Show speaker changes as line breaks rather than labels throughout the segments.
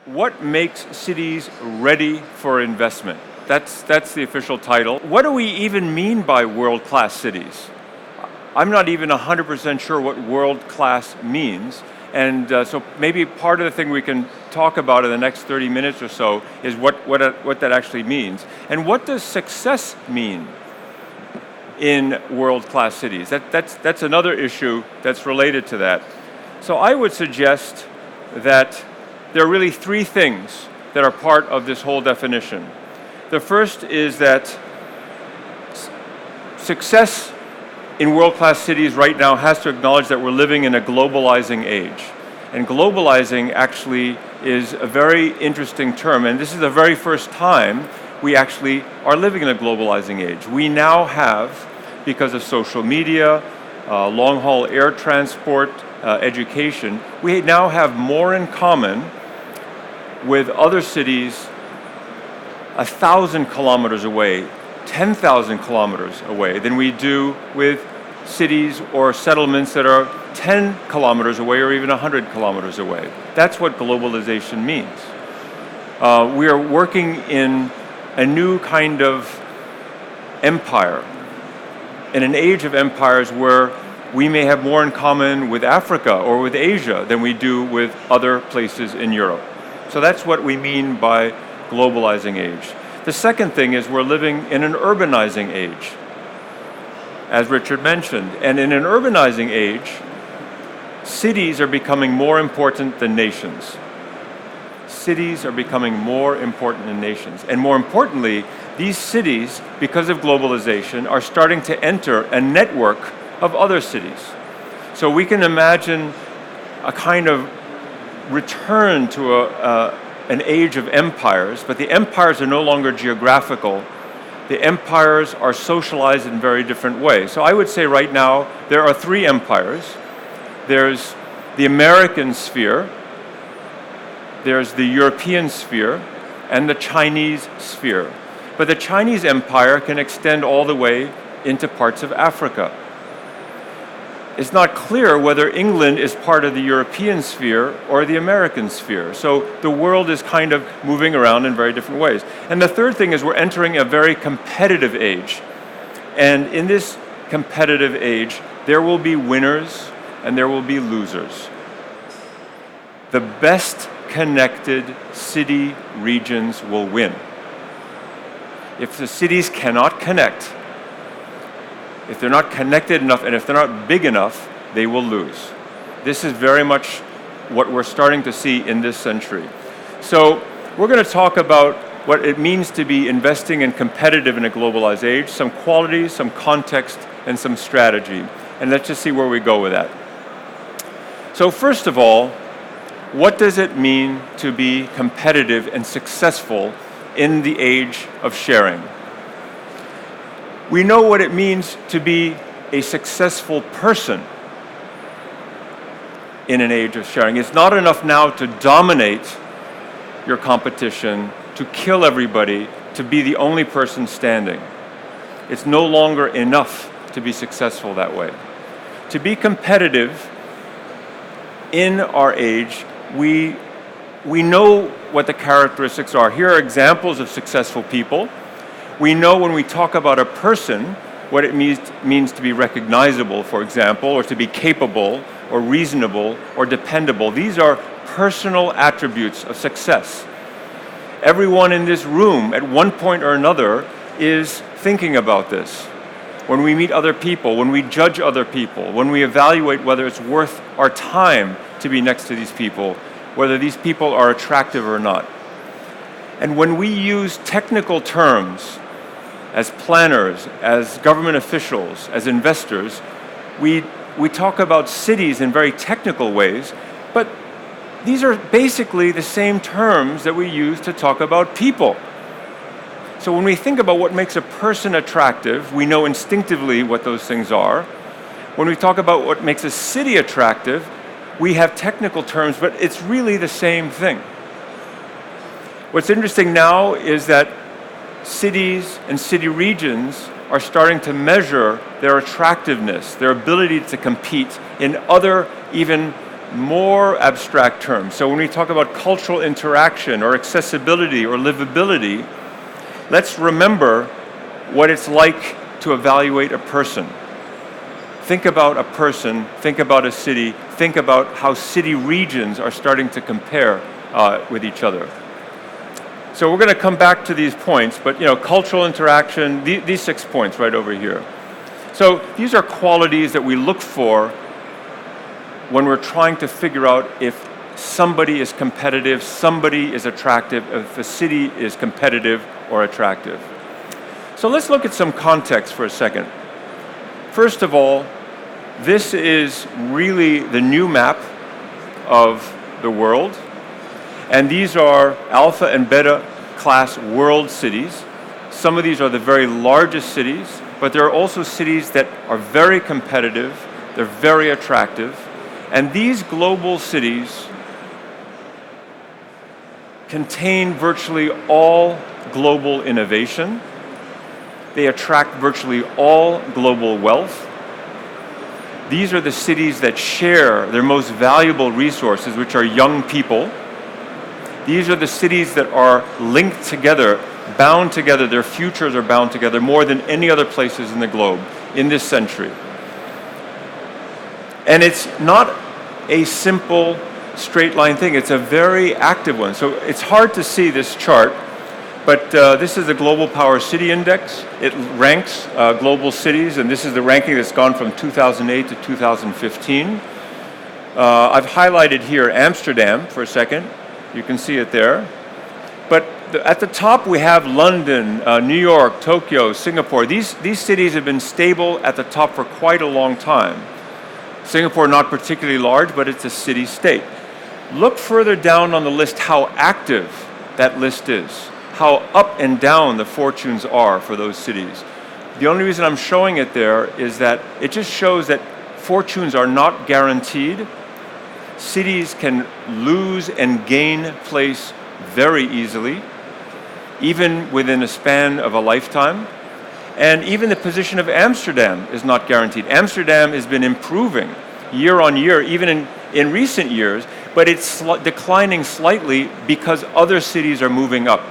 What makes cities ready for investment? That's the official title. What do we even mean by world-class cities? I'm not even 100% sure what world-class means. And so maybe part of the thing we can talk about in the next 30 minutes or so is what that actually means. And what does success mean in world-class cities? That's another issue that's related to that. So I would suggest that there are really three things that are part of this whole definition. The first is that success in world-class cities right now has to acknowledge that we're living in a globalizing age. And globalizing actually is a very interesting term, and this is the very first time we actually are living in a globalizing age. We now have, because of social media, long-haul air transport, education, we now have more in common with other cities 1,000 kilometers away, 10,000 kilometers away than we do with cities or settlements that are 10 kilometers away or even 100 kilometers away. That's what globalization means. We are working in a new kind of empire, in an age of empires where we may have more in common with Africa or with Asia than we do with other places in Europe. So that's what we mean by globalizing age. The second thing is we're living in an urbanizing age, as Richard mentioned. And in an urbanizing age, cities are becoming more important than nations. Cities are becoming more important than nations. And more importantly, these cities, because of globalization, are starting to enter a network of other cities. So we can imagine a kind of return to an age of empires, but the empires are no longer geographical. The empires are socialized in very different ways. So I would say right now there are three empires. There's the American sphere, there's the European sphere, and the Chinese sphere. But the Chinese empire can extend all the way into parts of Africa. It's not clear whether England is part of the European sphere or the American sphere. So the world is kind of moving around in very different ways. And the third thing is we're entering a very competitive age. And in this competitive age, there will be winners and there will be losers. The best connected city regions will win. If the cities cannot connect, if they're not connected enough and if they're not big enough, they will lose. This is very much what we're starting to see in this century. So we're going to talk about what it means to be investing and competitive in a globalized age, some qualities, some context, and some strategy. And let's just see where we go with that. So first of all, what does it mean to be competitive and successful in the age of sharing? We know what it means to be a successful person in an age of sharing. It's not enough now to dominate your competition, to kill everybody, to be the only person standing. It's no longer enough to be successful that way. To be competitive in our age, we know what the characteristics are. Here are examples of successful people. We know when we talk about a person what it means to be recognizable, for example, or to be capable, or reasonable, or dependable. These are personal attributes of success. Everyone in this room, at one point or another, is thinking about this. When we meet other people, when we judge other people, when we evaluate whether it's worth our time to be next to these people, whether these people are attractive or not. And when we use technical terms, as planners, as government officials, as investors, we talk about cities in very technical ways, but these are basically the same terms that we use to talk about people. So when we think about what makes a person attractive, we know instinctively what those things are. When we talk about what makes a city attractive, we have technical terms, but it's really the same thing. What's interesting now is that cities and city regions are starting to measure their attractiveness, their ability to compete in other even more abstract terms. So when we talk about cultural interaction or accessibility or livability, let's remember what it's like to evaluate a person. Think about a person, think about a city, think about how city regions are starting to compare with each other. So we're going to come back to these points, but cultural interaction, these 6 points right over here. So these are qualities that we look for when we're trying to figure out if somebody is competitive, somebody is attractive, if a city is competitive or attractive. So let's look at some context for a second. First of all, this is really the new map of the world. And these are alpha and beta class world cities. Some of these are the very largest cities, but there are also cities that are very competitive, they're very attractive. And these global cities contain virtually all global innovation. They attract virtually all global wealth. These are the cities that share their most valuable resources, which are young people. These are the cities that are linked together, bound together, their futures are bound together more than any other places in the globe in this century. And it's not a simple straight line thing, it's a very active one. So it's hard to see this chart, but this is the Global Power City Index. It ranks global cities, and this is the ranking that's gone from 2008 to 2015. I've highlighted here Amsterdam for a second. You can see it there. But at the top we have London, New York, Tokyo, Singapore. These cities have been stable at the top for quite a long time. Singapore not particularly large, but it's a city-state. Look further down on the list how active that list is, how up and down the fortunes are for those cities. The only reason I'm showing it there is that it just shows that fortunes are not guaranteed. Cities can lose and gain place very easily, even within a span of a lifetime. And even the position of Amsterdam is not guaranteed. Amsterdam has been improving year on year, even in recent years, but it's declining slightly because other cities are moving up.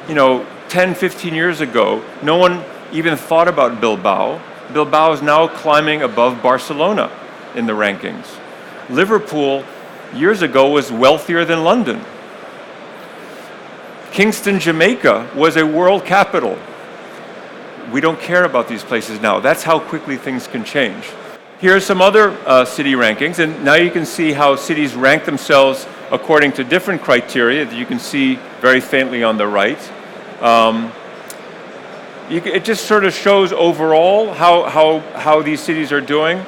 10, 15 years ago, no one even thought about Bilbao. Bilbao is now climbing above Barcelona in the rankings. Liverpool, years ago, was wealthier than London. Kingston, Jamaica was a world capital. We don't care about these places now. That's how quickly things can change. Here are some other city rankings, and now you can see how cities rank themselves according to different criteria that you can see very faintly on the right. It just sort of shows overall how these cities are doing.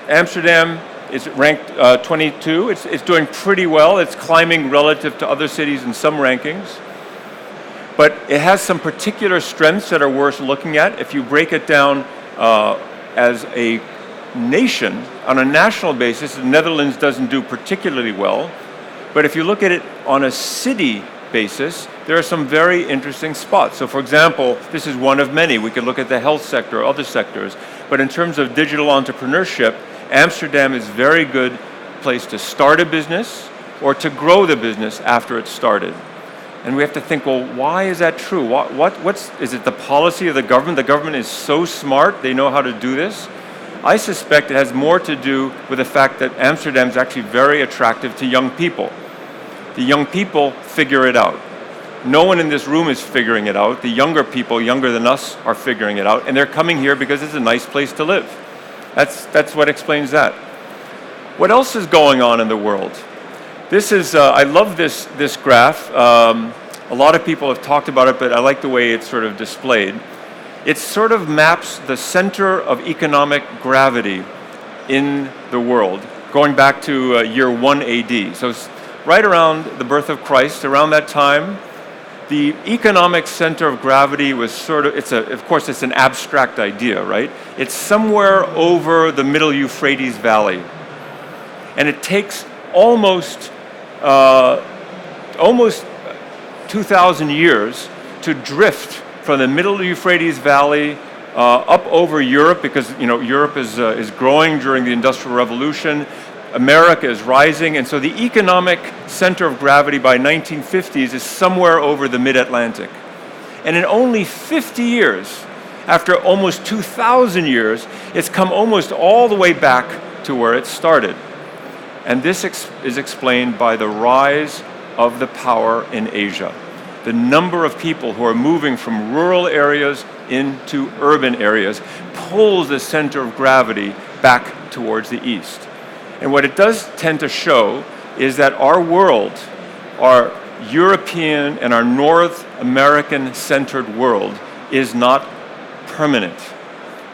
Amsterdam is ranked 22. It's doing pretty well. It's climbing relative to other cities in some rankings. But it has some particular strengths that are worth looking at. If you break it down as a nation, on a national basis, the Netherlands doesn't do particularly well. But if you look at it on a city basis, there are some very interesting spots. So for example, this is one of many. We could look at the health sector or other sectors. But in terms of digital entrepreneurship, Amsterdam is a very good place to start a business or to grow the business after it's started. And we have to think, well, why is that true? Is it the policy of the government? The government is so smart, they know how to do this. I suspect it has more to do with the fact that Amsterdam is actually very attractive to young people. The young people figure it out. No one in this room is figuring it out. The younger people, younger than us, are figuring it out, and they're coming here because it's a nice place to live. That's what explains that. What else is going on in the world? This is, I love this graph. A lot of people have talked about it, but I like the way it's sort of displayed. It sort of maps the center of economic gravity in the world, going back to year 1 AD. So it's right around the birth of Christ, around that time, the economic center of gravity was sort of, of course it's an abstract idea, right? It's somewhere over the middle Euphrates Valley. And it takes almost 2,000 years to drift from the middle Euphrates Valley up over Europe, because Europe is growing during the Industrial Revolution. America is rising, and so the economic center of gravity by 1950s is somewhere over the mid-Atlantic. And in only 50 years, after almost 2,000 years, it's come almost all the way back to where it started. And this is explained by the rise of the power in Asia. The number of people who are moving from rural areas into urban areas pulls the center of gravity back towards the east. And what it does tend to show is that our world, our European and our North American-centered world, is not permanent.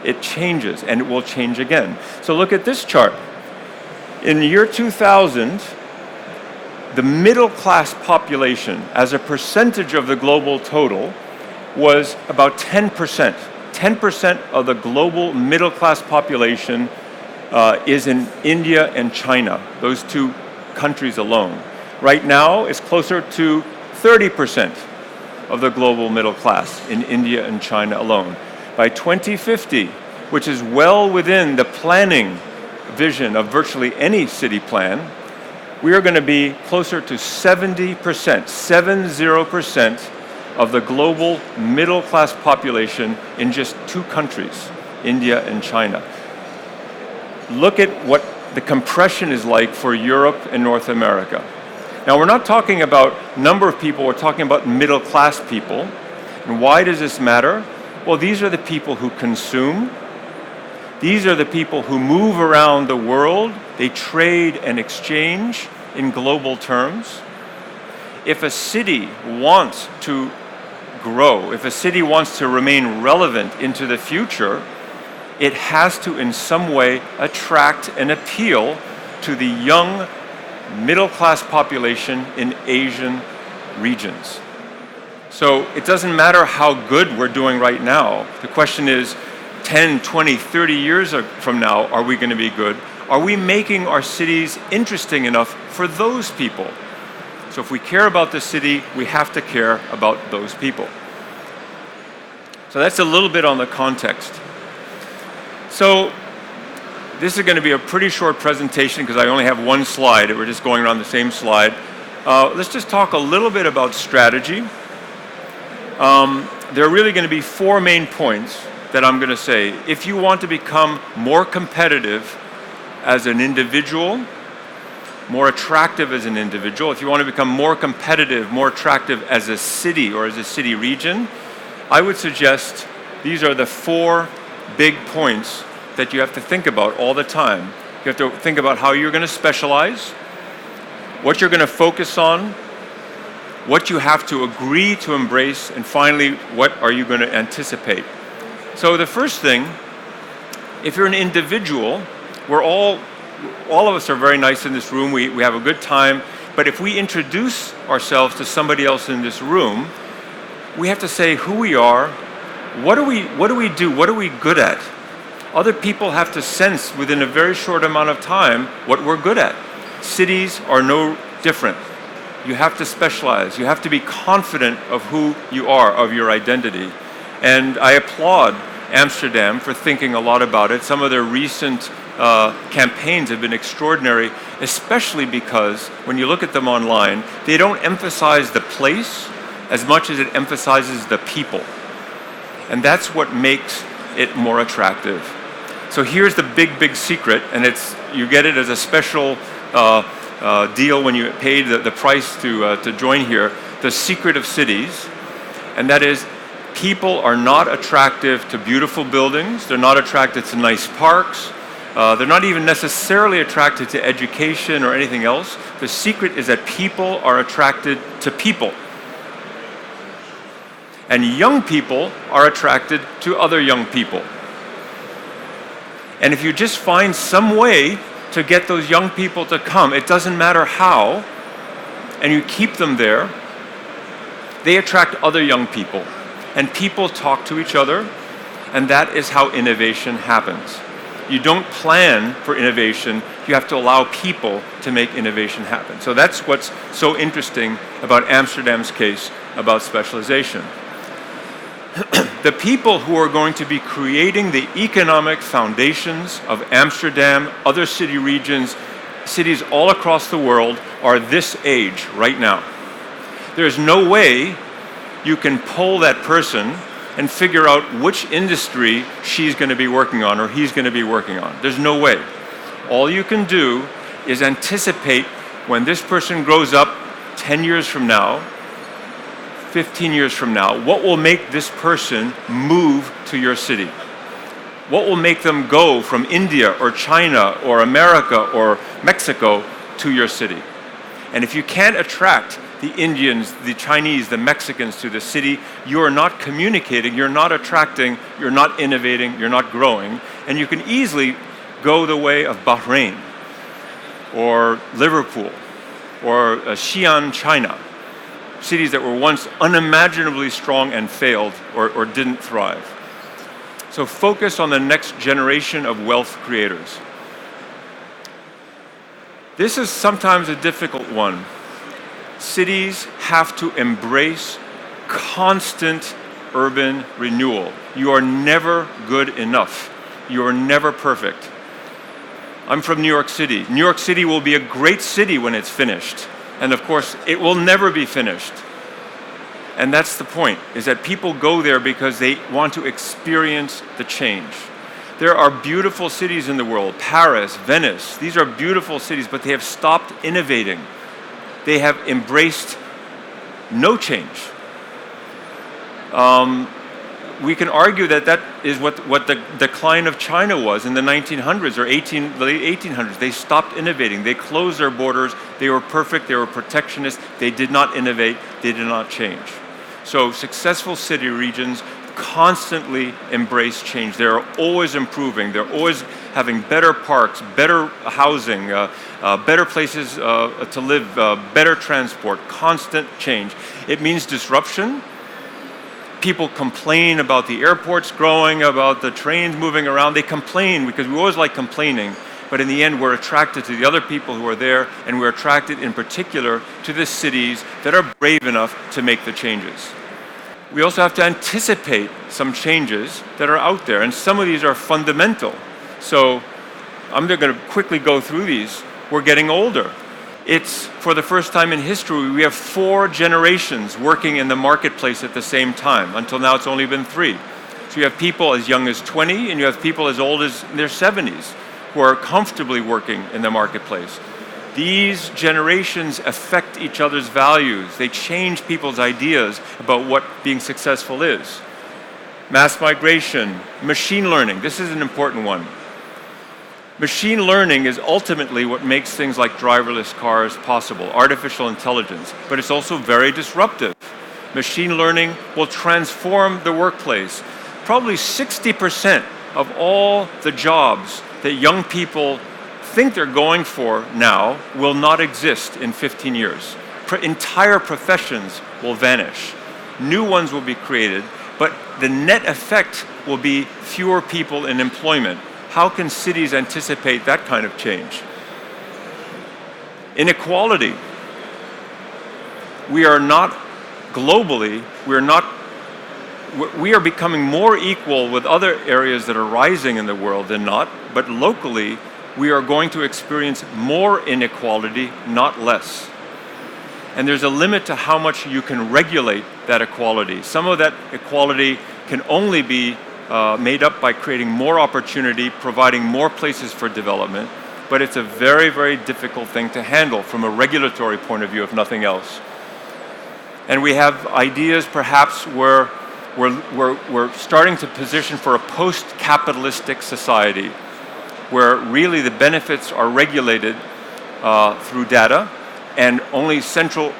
It changes, and it will change again. So look at this chart. In the year 2000, the middle-class population, as a percentage of the global total, was about 10%. 10% of the global middle-class population is in India and China, those two countries alone. Right now, it's closer to 30% of the global middle class in India and China alone. By 2050, which is well within the planning vision of virtually any city plan, we are going to be closer to 70%, 70% of the global middle class population in just two countries, India and China. Look at what the compression is like for Europe and North America. Now, we're not talking about number of people, we're talking about middle class people. And why does this matter? Well, these are the people who consume. These are the people who move around the world. They trade and exchange in global terms. If a city wants to grow, if a city wants to remain relevant into the future, it has to in some way attract and appeal to the young middle-class population in Asian regions. So it doesn't matter how good we're doing right now. The question is, 10, 20, 30 years from now, are we going to be good? Are we making our cities interesting enough for those people? So if we care about the city, we have to care about those people. So that's a little bit on the context. So this is going to be a pretty short presentation because I only have one slide. We're just going around the same slide. Let's just talk a little bit about strategy. There are really going to be four main points that I'm going to say. If you want to become more competitive as an individual, more attractive as an individual, if you want to become more competitive, more attractive as a city or as a city region, I would suggest these are the four big points that you have to think about all the time. You have to think about how you're going to specialize, what you're going to focus on, what you have to agree to embrace, and finally, what are you going to anticipate. So the first thing, if you're an individual, all of us are very nice in this room, we have a good time, but if we introduce ourselves to somebody else in this room, we have to say who we are, what do we do, what are we good at? Other people have to sense within a very short amount of time what we're good at. Cities are no different. You have to specialize. You have to be confident of who you are, of your identity. And I applaud Amsterdam for thinking a lot about it. Some of their recent campaigns have been extraordinary, especially because when you look at them online, they don't emphasize the place as much as it emphasizes the people. And that's what makes it more attractive. So here's the big secret, and you get it as a special deal when you pay the price to join here, the secret of cities, and that is people are not attractive to beautiful buildings, they're not attracted to nice parks, they're not even necessarily attracted to education or anything else. The secret is that people are attracted to people. And young people are attracted to other young people. And if you just find some way to get those young people to come, it doesn't matter how, and you keep them there, they attract other young people. And people talk to each other, and that is how innovation happens. You don't plan for innovation, you have to allow people to make innovation happen. So that's what's so interesting about Amsterdam's case about specialization. the people who are going to be creating the economic foundations of Amsterdam, other city regions, cities all across the world are this age right now. There's no way you can poll that person and figure out which industry she's going to be working on or he's going to be working on. There's no way. All you can do is anticipate when this person grows up 10 years from now, 15 years from now, what will make this person move to your city? What will make them go from India or China or America or Mexico to your city? And if you can't attract the Indians, the Chinese, the Mexicans to the city, you are not communicating, you're not attracting, you're not innovating, you're not growing, and you can easily go the way of Bahrain or Liverpool or Xi'an, China, cities that were once unimaginably strong and failed or didn't thrive. So focus on the next generation of wealth creators. This is sometimes a difficult one. Cities have to embrace constant urban renewal. You are never good enough. You are never perfect. I'm from New York City. New York City will be a great city when it's finished. And of course, it will never be finished. And that's the point, is that people go there because they want to experience the change. There are beautiful cities in the world, Paris, Venice. These are beautiful cities, but they have stopped innovating. They have embraced no change. We can argue that that is what the decline of China was in the 1900s or late 1800s. They stopped innovating. They closed their borders. They were perfect. They were protectionist. They did not innovate. They did not change. So successful city regions constantly embrace change. They're always improving. They're always having better parks, better housing, better places to live, better transport, constant change. It means disruption. People complain about the airports growing, about the trains moving around. They complain because we always like complaining, but in the end we're attracted to the other people who are there, and we're attracted in particular to the cities that are brave enough to make the changes. We also have to anticipate some changes that are out there, and some of these are fundamental. So I'm going to quickly go through these. We're getting older. It's, for the first time in history, we have 4 generations working in the marketplace at the same time. Until now, it's only been 3. So you have people as young as 20, and you have people as old as in their 70s who are comfortably working in the marketplace. These generations affect each other's values. They change people's ideas about what being successful is. Mass migration, machine learning. This is an important one. Machine learning is ultimately what makes things like driverless cars possible, artificial intelligence, but it's also very disruptive. Machine learning will transform the workplace. Probably 60% of all the jobs that young people think they're going for now will not exist in 15 years. Entire professions will vanish. New ones will be created, but the net effect will be fewer people in employment. How can cities anticipate that kind of change? Inequality. We are not globally, we are becoming more equal with other areas that are rising in the world than not, but locally, we are going to experience more inequality, not less. And there's a limit to how much you can regulate that equality. Some of that equality can only be made up by creating more opportunity, providing more places for development, but it's a very, very difficult thing to handle from a regulatory point of view, if nothing else. And we have ideas perhaps where we're starting to position for a post-capitalistic society where really the benefits are regulated through data, and only central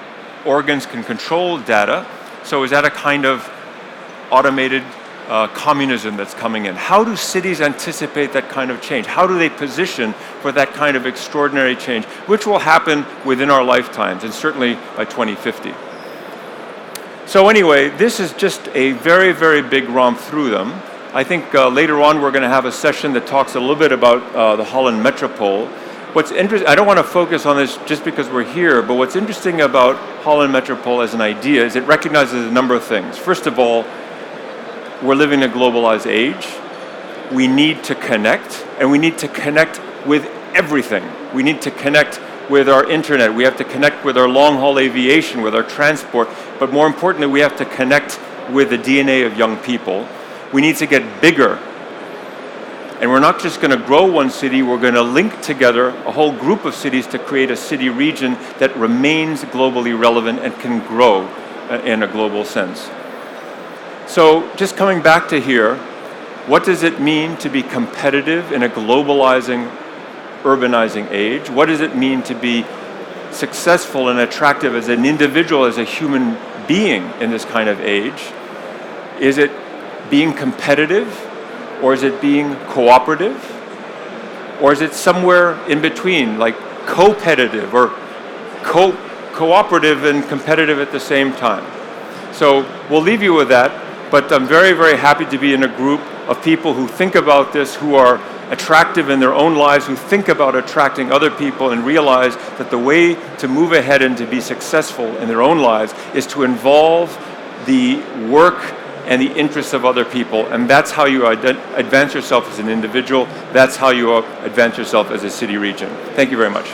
organs can control data. So is that a kind of automated communism that's coming in? How do cities anticipate that kind of change? How do they position for that kind of extraordinary change, which will happen within our lifetimes, and certainly by 2050? So anyway, this is just a very, very big romp through them. I think later on we're going to have a session that talks a little bit about the Holland Metropole. What's interesting, I don't want to focus on this just because we're here, but what's interesting about Holland Metropole as an idea is it recognizes a number of things. First of all, we're living in a globalized age. We need to connect, and we need to connect with everything. We need to connect with our internet. We have to connect with our long-haul aviation, with our transport, but more importantly, we have to connect with the DNA of young people. We need to get bigger. And we're not just going to grow one city, we're going to link together a whole group of cities to create a city region that remains globally relevant and can grow in a global sense. So just coming back to here, what does it mean to be competitive in a globalizing, urbanizing age? What does it mean to be successful and attractive as an individual, as a human being in this kind of age? Is it being competitive? Or is it being cooperative? Or is it somewhere in between, like competitive or cooperative and competitive at the same time? So we'll leave you with that, but I'm very, very happy to be in a group of people who think about this, who are attractive in their own lives, who think about attracting other people and realize that the way to move ahead and to be successful in their own lives is to involve the work and the interests of other people, and that's how you advance yourself as an individual, that's how you advance yourself as a city region. Thank you very much.